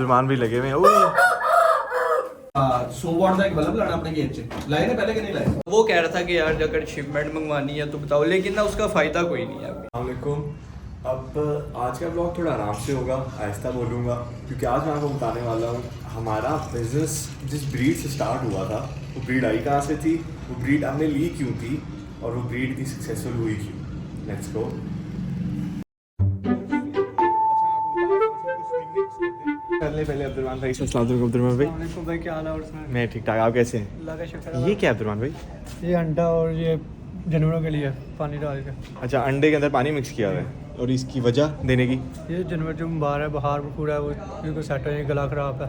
मुसलमान भी लगे हुए हैं। वो कह रहा था कि यार अगर शिपमेंट मंगवानी है तो बताओ, लेकिन ना उसका फ़ायदा कोई नहीं है अभी। अस्सलामुअलैकुम। अब आज का ब्लॉग थोड़ा आराम से होगा, आहिस्ता बोलूँगा, क्योंकि आज मैं आपको बताने वाला हूँ हमारा बिजनेस जिस ब्रीड से स्टार्ट हुआ था वो ब्रीड आई कहाँ से थी, वो ब्रीड हमने ली क्यों थी और वो ब्रीड इतनी सक्सेसफुल हुई क्यों। Let's go. पहले अब्दुलरहमान भाई से। अस्सलाम वालेकुम अब्दुलरहमान भाई। भाई क्या हाल है? और मैं ठीक ठाक, आप कैसे हैं? अल्लाह का शुक्र है। ये क्या है अब्दुलरहमान भाई? ये अंडा और ये जानवरों के लिए पानी डाल के। अच्छा, अंडे के अंदर पानी मिक्स किया हुआ है, और इसकी वजह देने की? ये जानवर जो बाहर है, बाहर पूरा है, वो बिल्कुल सेट है, गला खराब है।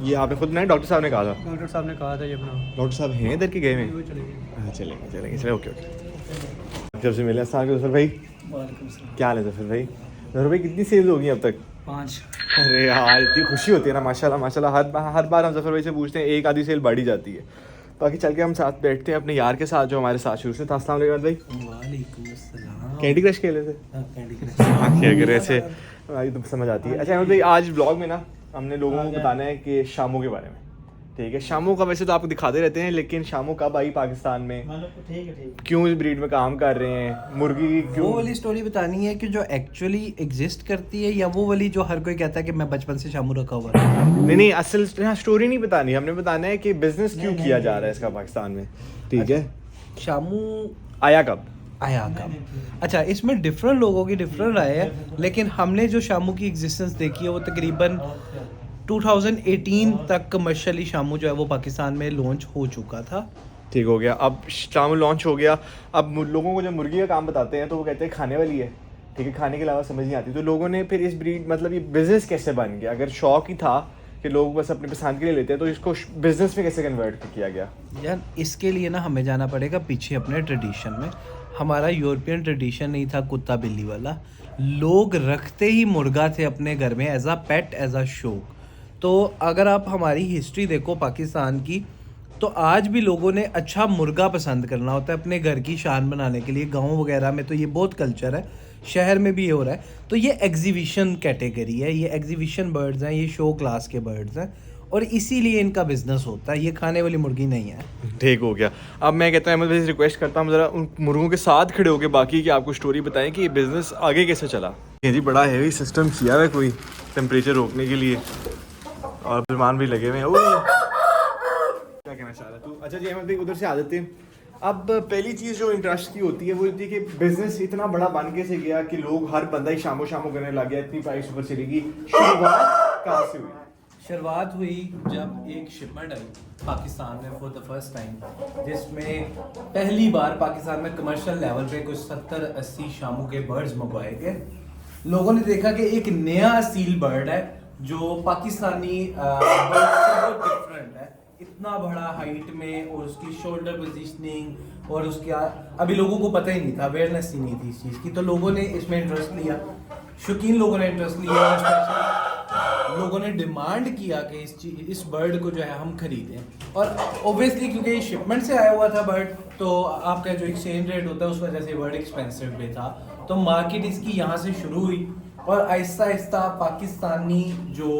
ये आपने खुद बनाया? डॉक्टर साहब ने कहा था? डॉक्टर साहब ने कहा था ये बनाओ। डॉक्टर साहब हैं इधर के गए में? वो चलेगी। हाँ चलेंगे चलेंगे, ओके ओके। जब से मिले जफर भाई। क्या हाल है जफर भाई? जफर भाई कितनी सेल होगी अब तक? 5। अरे यार इतनी खुशी होती है ना, माशाल्लाह माशाल्लाह। हर बार हम जफर भाई से पूछते हैं, एक आधी सेल बढ़ी जाती है। बाकी चल के हम साथ बैठते हैं अपने यार के साथ जो हमारे साथ शुरू से था। अस्सलाम वालेकुम भाई। वालेकुम अस्सलाम। कैंडी क्रश खेले थे? Candy crush. हाँ क्या करे ऐसे, भाई तुम समझ आती है। अच्छा अहमद भाई, आज ब्लॉग में ना हमने लोगों को बताना है कि शामू के बारे में। ठीक है, शामू का वैसे तो आपको दिखाते रहते हैं, लेकिन शामू कब आई पाकिस्तान में, ठीक है। क्यों इस ब्रीड में काम कर रहे हैं, मुर्गी क्यों? वो वाली स्टोरी बतानी है कि जो एक्चुअली एग्जिस्ट करती है, या वो वाली जो हर कोई कहता है कि मैं बचपन से शामू रखा हुआ है? नहीं असल स्टोरी नहीं बतानी, हमने बताना है कि बिजनेस क्यों किया जा रहा है इसका पाकिस्तान में। ठीक है, शामू आया कब? आया कब? अच्छा, इसमें डिफरेंट लोगों की डिफरेंट राय है, लेकिन हमने जो शामू की एग्जिस्टेंस देखी है वो तकरीबन 2018 तक कमर्शियली शामू जो है वो पाकिस्तान में लॉन्च हो चुका था। ठीक हो गया, अब शामू लॉन्च हो गया। अब लोगों को जब मुर्गी का काम बताते हैं तो वो कहते हैं खाने वाली है। ठीक है, खाने के अलावा समझ नहीं आती। तो लोगों ने फिर इस ब्रीड, मतलब ये बिज़नेस कैसे बन गया? अगर शौक ही था कि लोग बस अपने पसंद के लिए लेते हैं, तो इसको बिज़नेस में कैसे कन्वर्ट किया गया? यार इसके लिए ना हमें जाना पड़ेगा पीछे अपने ट्रेडिशन में। हमारा यूरोपियन ट्रेडिशन नहीं था कुत्ता बिल्ली वाला, लोग रखते ही मुर्गा थे अपने घर में as a pet, as a शौक। तो अगर आप हमारी हिस्ट्री देखो पाकिस्तान की, तो आज भी लोगों ने अच्छा मुर्गा पसंद करना होता है अपने घर की शान बनाने के लिए। गाँव वगैरह में तो ये बहुत कल्चर है, शहर में भी ये हो रहा है। तो ये एग्जीबिशन कैटेगरी है, ये एग्जीबिशन बर्ड्स हैं, ये शो क्लास के बर्ड्स हैं, और इसीलिए इनका बिजनेस होता है। ये खाने वाली मुर्गी नहीं है। ठीक हो गया। अब मैं कहता हूँ, मैं रिक्वेस्ट करता हूँ ज़रा उन मुर्गों के साथ खड़े होकर बाकी की आपको स्टोरी बताएं कि ये बिज़नेस आगे कैसे चला। ये जी बड़ा हैवी सिस्टम किया हुआ है कोई टेम्परेचर रोकने के लिए, और मेहमान भी लगे हुए हैं। क्या कहना चाह रहा तू? अच्छा जी अहमद भाई, उधर से आ जाते हैं। अब पहली चीज़ जो इंटरेस्ट की होती है वो होती है कि बिजनेस इतना बड़ा बन के से गया कि लोग हर बंदा ही शामो शामो करने लग गया, इतनी प्राइस ऊपर चलेगी। शुरुआत कहाँ से हुई? शुरुआत हुई जब एक शिपमेंट आई पाकिस्तान में फॉर द फर्स्ट टाइम, जिसमें पहली बार पाकिस्तान में कमर्शियल लेवल पे कुछ 70-80 शामू के बर्ड्स मंगवाए गए। लोगों ने देखा कि एक नया असील बर्ड है जो पाकिस्तानी बर्ड से बहुत डिफरेंट है, इतना बड़ा हाइट में, और उसकी शोल्डर पोजीशनिंग, और उसके अभी लोगों को पता ही नहीं था, अवेयरनेस ही नहीं थी इस चीज़ की। तो लोगों ने इसमें इंटरेस्ट लिया, शौकीन लोगों ने इंटरेस्ट लिया, और स्पेशली लोगों ने डिमांड किया कि इस बर्ड को जो है हम खरीदें। और ऑब्वियसली क्योंकि ये शिपमेंट से आया हुआ था बर्ड, तो आपका जो एक्सचेंज रेट होता है उस वजह से बर्ड एक्सपेंसिव भी था। तो मार्केट इसकी यहाँ से शुरू हुई, और आहिस्ता आहिस्ता पाकिस्तानी जो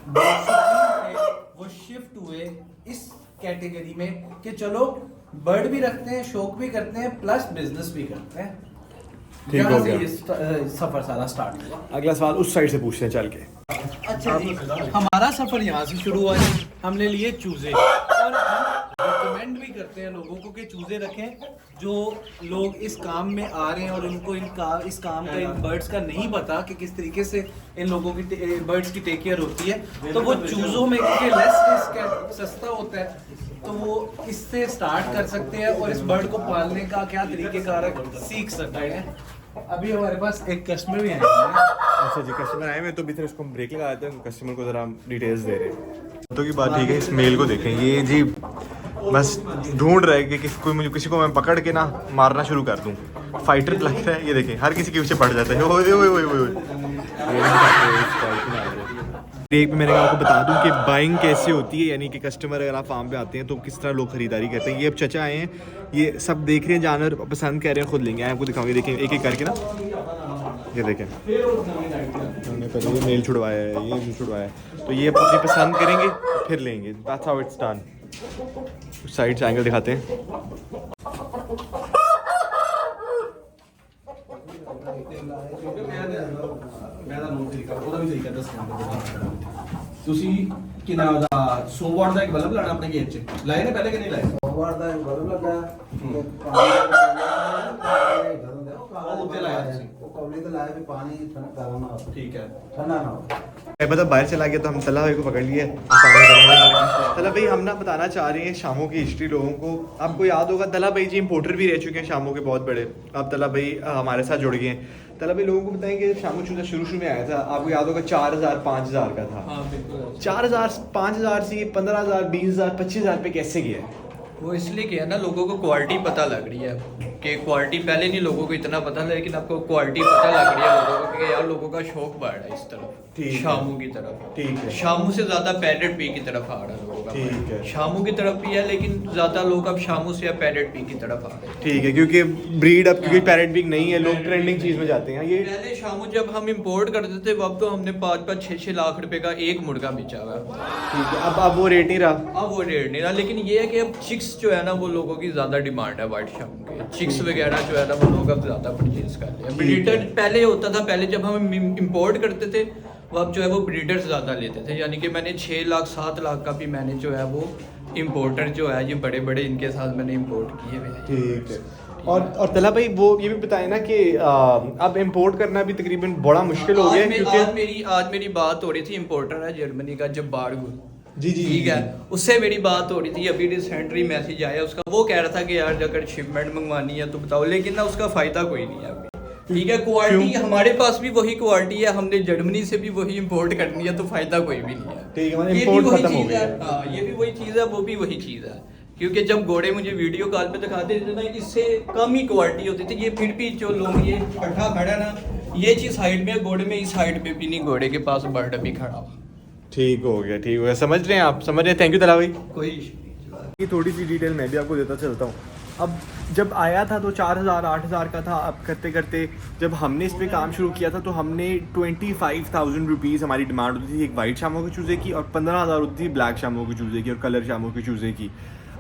बर्ड थे वो शिफ्ट हुए इस कैटेगरी में कि चलो बर्ड भी रखते हैं, शौक भी करते हैं, प्लस बिजनेस भी करते हैं। ठीक हो गया। ये सफर सारा स्टार्ट हुआ। अगला सवाल उस साइड से पूछते हैं चल के। अच्छा जी, हमारा सफर यहाँ से शुरू हुआ है। हमने लिए चूजे, और हम रिकमेंड भी करते हैं लोगों को कि चूजे रखें। जो लोग इस काम में आ रहे हैं और उनको इस काम का, इन बर्ड्स का नहीं पता कि किस तरीके से इन लोगों की बर्ड्स की टेक केयर होती है, तो वो चूजों में क्योंकि लेस रिस्क है, सस्ता होता है, तो वो इससे स्टार्ट कर सकते हैं और इस बर्ड को पालने का क्या तरीकेकार सीख सकते हैं। अभी हमारे पास एक कस्टमर भी आए हैं। अच्छा जी, कस्टमर आए हुए तो भी उसको ब्रेक लगा देते हैं, कस्टमर को ज़रा डिटेल्स दे रहे हैं। तो की बात ठीक है, इस मेल को देखें, ये जी बस ढूंढ रहा है कि किसी को मैं पकड़ के ना मारना शुरू कर दूं। फाइटर लग रहा है, ये देखें हर किसी के पीछे पड़ जाता है। ओए ओए ओए एक मैंने आपको बता दूं कि बाइंग कैसे होती है, यानी कि कस्टमर अगर आप फार्म पे आते हैं तो किस तरह लोग खरीदारी करते हैं। ये अब चचा आए हैं, ये सब देख रहे हैं, जानवर पसंद कर रहे हैं, खुद लेंगे। आपको दिखाऊंगे, देखें एक एक करके ना। ये देखें हमने पहले ये मेल छुड़वाया है, ये भी छुड़वाया है, तो ये अपनी पसंद करेंगे फिर लेंगे। That's how it's done. Side से एंगल दिखाते हैं। ਤੁਸੀਂ ਕਿੰਨਾ ਉਹਦਾ 100 ਵਾਟ ਦਾ ਇੱਕ ਬਲਬ ਲਾਣਾ ਆਪਣੇ ਗੇਟ 'ਚ ਲਾਏ ਨੇ ਪਹਿਲੇ ਕਿ ਨਹੀਂ ਲਾਏ 100 ਵਾਟ ਦਾ ਬਲਬ ਲੱਗਾ ਉਹ ਉੱਤੇ ਲਾਇਆ ਤੁਸੀਂ। ਉਹ ਕੌਲੀ ਤੇ ਲਾਇਆ ਵੀ ਪਾਣੀ ਠੰਡਾ ਗਰਮ ਨਾ ਹੋ, ਠੀਕ है ठंडा ना हो। मतलब बाहर चला गया तो हम तला भाई को पकड़ लिए। तला भाई हम ना बताना चाह रहे हैं शामों की हिस्ट्री लोगों को। आपको याद होगा तला भाई जी इंपोर्टर भी रह चुके हैं शामों के बहुत बड़े। अब तला भाई हमारे साथ जुड़ गए हैं। तला भाई लोगों को बताएंगे शामू चूजा शुरू में आया था, आपको याद होगा 4000 5000 का था। हाँ बिल्कुल। 4000 5000 से 15000 20000 25000 पे कैसे गया है? वो इसलिए किया ना, लोगों को क्वालिटी पता लग रही है कि क्वालिटी पहले नहीं लोगों को इतना पता था, लेकिन आपको क्वालिटी पता लग रही है लोगों को कि यार लोगों का शौक बढ़ रहा है इस तरफ, ठीक है। शामू की तरफ। ठीक है। शामू से ज्यादा पैरेट पी की तरफ आ रहा है लोगों ठीक का। है। शामू की तरफ भी है, लेकिन ज्यादा लोग अब शामू से या पैरेट पी की तरफ आ रहे हैं। ठीक है, क्योंकि ब्रीड अब क्योंकि पैरेट बिग नहीं है, लोग ट्रेंडिंग चीज में जाते हैं। ये पहले शामू जब हम इंपोर्ट करते थे अब तो हमने 5-5 6-6 लाख रुपए का एक मुर्गा बेचा हुआ है। ठीक है, अब वो रेट नहीं रहा। अब वो रेट नहीं रहा, लेकिन ये है कि अब चिक्स जो है ना वो लोगों की ज्यादा डिमांड है व्हाइट शामू के। चिक्स वगैरह जो है ना वो लोग अब ज्यादा परचेज कर रहे हैं। ब्रीडर पहले होता था, पहले जब हम इंपोर्ट करते थे वो अब जो है वो ब्रीडर्स ज़्यादा लेते थे, यानी कि मैंने 6 लाख 7 लाख का भी मैंने जो है वो इम्पोर्टर जो है ये बड़े बड़े इनके साथ मैंने इम्पोर्ट किए हुए हैं। ठीक है। और तला भाई वो ये भी बताए ना कि अब इंपोर्ट करना भी तकरीबन बड़ा मुश्किल हो गया है, क्योंकि आज मेरी बात हो रही थी, इम्पोर्टर है जर्मनी का जब्बार गुल। जी जी ठीक है, उससे मेरी बात हो रही थी, अभी रिसेंटली मैसेज आया उसका, वो कह रहा था कि यार अगर शिपमेंट मंगवानी है तो बताओ, लेकिन ना उसका फ़ायदा कोई नहीं है अभी। ठीक है, क्वालिटी हमारे पास भी वही क्वालिटी है, हमने जर्मनी से भी वही इंपोर्ट करनी है तो फ़ायदा कोई भी नहीं है। ठीक है, मतलब ये भी import वही खत्म हो चीज़ गया है। है। हाँ, ये भी वही चीज़ है, वो भी वही चीज़ है। क्योंकि जब घोड़े मुझे वीडियो कॉल पे दिखाते थे ना, इससे कम ही क्वालिटी होती थी। ये फिर भी जो लोग ये पट्टा खड़ा ना, ये चीज़ साइड में, घोड़े में इस साइड पे भी नहीं, घोड़े के पास बर्ड भी खड़ा हुआ। ठीक हो गया, ठीक हो गया। समझ रहे हैं आप, समझ रहे हैं। थैंक यू तला भाई। कोई इशू नहीं। ये थोड़ी सी डिटेल मैं भी आपको देता चलता हूँ। अब जब आया था तो 4000 8000 का था। अब करते करते जब हमने इस पर काम शुरू किया था तो हमने 25,000 रुपीज़ हमारी डिमांड होती थी एक वाइट शामों के चूज़े की, और 15,000 होती थी ब्लैक शामों के चूज़े की और कलर शामों के चूज़े की।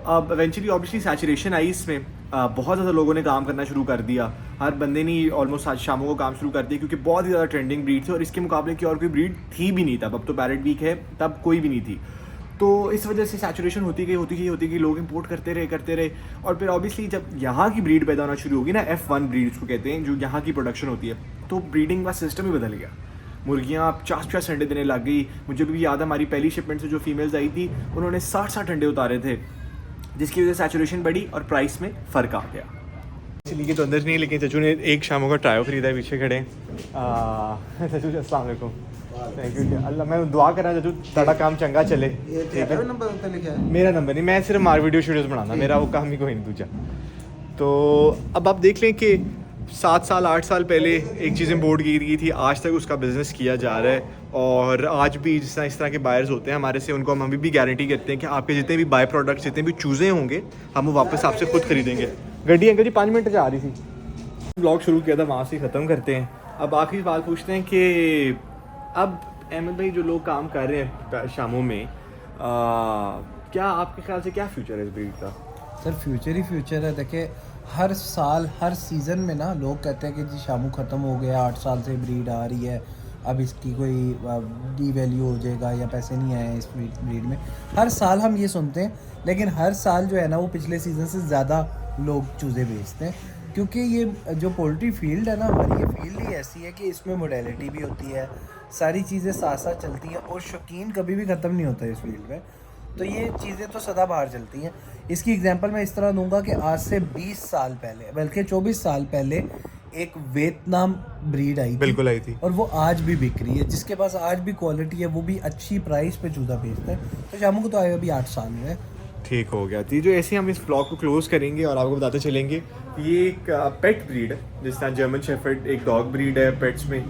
अब इवेंचुअली ऑब्वियसली सैचुरेशन आई इसमें, बहुत ज़्यादा लोगों ने काम करना शुरू कर दिया। हर बंदे ने ऑलमोस्ट आज शामों को काम शुरू कर दिया, क्योंकि बहुत ही ज़्यादा ट्रेंडिंग ब्रीड थी और इसके मुकाबले की और कोई ब्रीड थी भी नहीं तब। अब तो पैरेट वीक है, तब कोई भी नहीं थी। तो इस वजह से सैचुरेशन होती गई, लोग इंपोर्ट करते रहे। और फिर ऑब्वियसली जब यहाँ की ब्रीड पैदा होना शुरू होगी ना, F1 ब्रीड उसको कहते हैं, जो यहाँ की प्रोडक्शन होती है, तो ब्रीडिंग का सिस्टम ही बदल गया। मुर्गियाँ 50-50 अंडे देने लग गई। मुझे भी याद है हमारी पहली शिपमेंट से जो फीमेल्स आई थी उन्होंने 60-60 अंडे उतारे थे, जिसकी वजह से सैचुरेशन बढ़ी और प्राइस में फ़र्क आ गया। इसलिए तो अंदर नहीं, लेकिन चचू ने एक शामों का ट्रायो खरीदा है, पीछे खड़े। चचू अस्सलाम वालेकुम। थैंक यू अल्लाह, मैं दुआ करा चचू तेरा काम चंगा चले। ये ठीक है, नंबर उत्ते लिखा है। मेरा नंबर नहीं, मैं सिर्फ मार वीडियोज़ बनाना, मेरा वो काम ही कोई नहीं दूजा। तो अब आप देख लें कि 7 साल 8 साल पहले एक चीज़ इंपोर्ट की गई थी, आज तक उसका बिज़नेस किया जा रहा है। और आज भी जिस तरह इस तरह के बायर्स होते हैं हमारे से, उनको हम अभी भी गारंटी करते हैं कि आपके जितने भी बाय प्रोडक्ट्स, जितने भी चूज़े होंगे, हम वो वापस आपसे खुद खरीदेंगे। गड्डी अंकल जी 5 मिनट से आ रही थी। ब्लॉग शुरू किया था, वहाँ से ख़त्म करते हैं। अब आखिरी सवाल पूछते हैं कि अब अहमद भाई जो लोग काम कर रहे हैं शामों में, क्या आपके ख्याल से क्या फ्यूचर है इस ब्रीड का? सर फ्यूचर ही फ्यूचर है। देखिए हर साल हर सीज़न में ना लोग कहते हैं कि जी शामू ख़त्म हो गया, 8 साल से ब्रीड आ रही है, अब इसकी कोई डी वैल्यू हो जाएगा या पैसे नहीं आए इस ब्रीड में। हर साल हम ये सुनते हैं, लेकिन हर साल जो है ना वो पिछले सीज़न से ज़्यादा लोग चूज़े बेचते हैं, क्योंकि ये जो पोल्ट्री फील्ड है ना हमारी, ये फील्ड ही ऐसी है कि इसमें मोडेलिटी भी होती है, सारी चीज़ें साथ साथ चलती हैं और शौकीन कभी भी ख़त्म नहीं होता इस फील्ड में। तो ये चीज़ें तो सदा बाहर चलती हैं। इसकी एग्जांपल मैं इस तरह दूंगा कि आज से 20 साल पहले, बल्कि 24 साल पहले एक वियतनाम ब्रीड आई थी, बिल्कुल आई थी, और वो आज भी बिक रही है। जिसके पास आज भी क्वालिटी है, वो भी अच्छी प्राइस पे चूज़ा बेचता है। तो शामू को तो आए अभी 8 साल हुए। ठीक हो गया थी। जो ऐसे हम इस ब्लॉग को क्लोज़ करेंगे और आपको बताते चलेंगे, ये एक पेट ब्रीड है, जिस तरह जर्मन शेफर्ड एक डॉग ब्रीड है, पेट्स में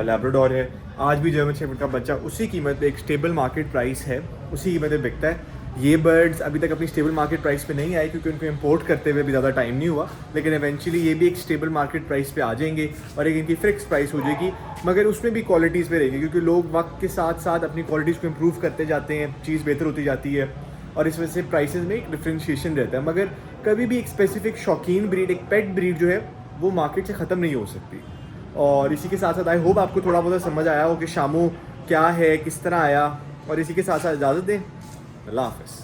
लैब्राडोर है। आज भी जर्मन शेफर्ड का बच्चा उसी कीमत पे, एक स्टेबल मार्केट प्राइस है, उसी कीमत पे बिकता है। ये बर्ड्स अभी तक अपनी स्टेबल मार्केट प्राइस पे नहीं आए क्योंकि उनको इंपोर्ट करते हुए भी ज़्यादा टाइम नहीं हुआ, लेकिन एवेंचुअली ये भी एक स्टेबल मार्केट प्राइस पे आ जाएंगे और एक इनकी फिक्स प्राइस हो जाएगी, मगर उसमें भी क्वालिटीज़ पे रहेगी क्योंकि लोग वक्त के साथ साथ अपनी क्वालिटीज़ को इम्प्रूव करते जाते हैं, चीज़ बेहतर होती जाती है और इस वजह से प्राइसेस में एक डिफ्रेंशिएशन रहता है। मगर कभी भी एक स्पेसिफिक शौकीन ब्रीड, एक पेट ब्रीड जो है वो मार्केट से ख़त्म नहीं हो सकती। और इसी के साथ साथ आई होप आपको थोड़ा बहुत समझ आया हो कि शामू क्या है, किस तरह आया, और इसी के साथ साथ इजाज़त दें। अल्लाह हाफ़िज़।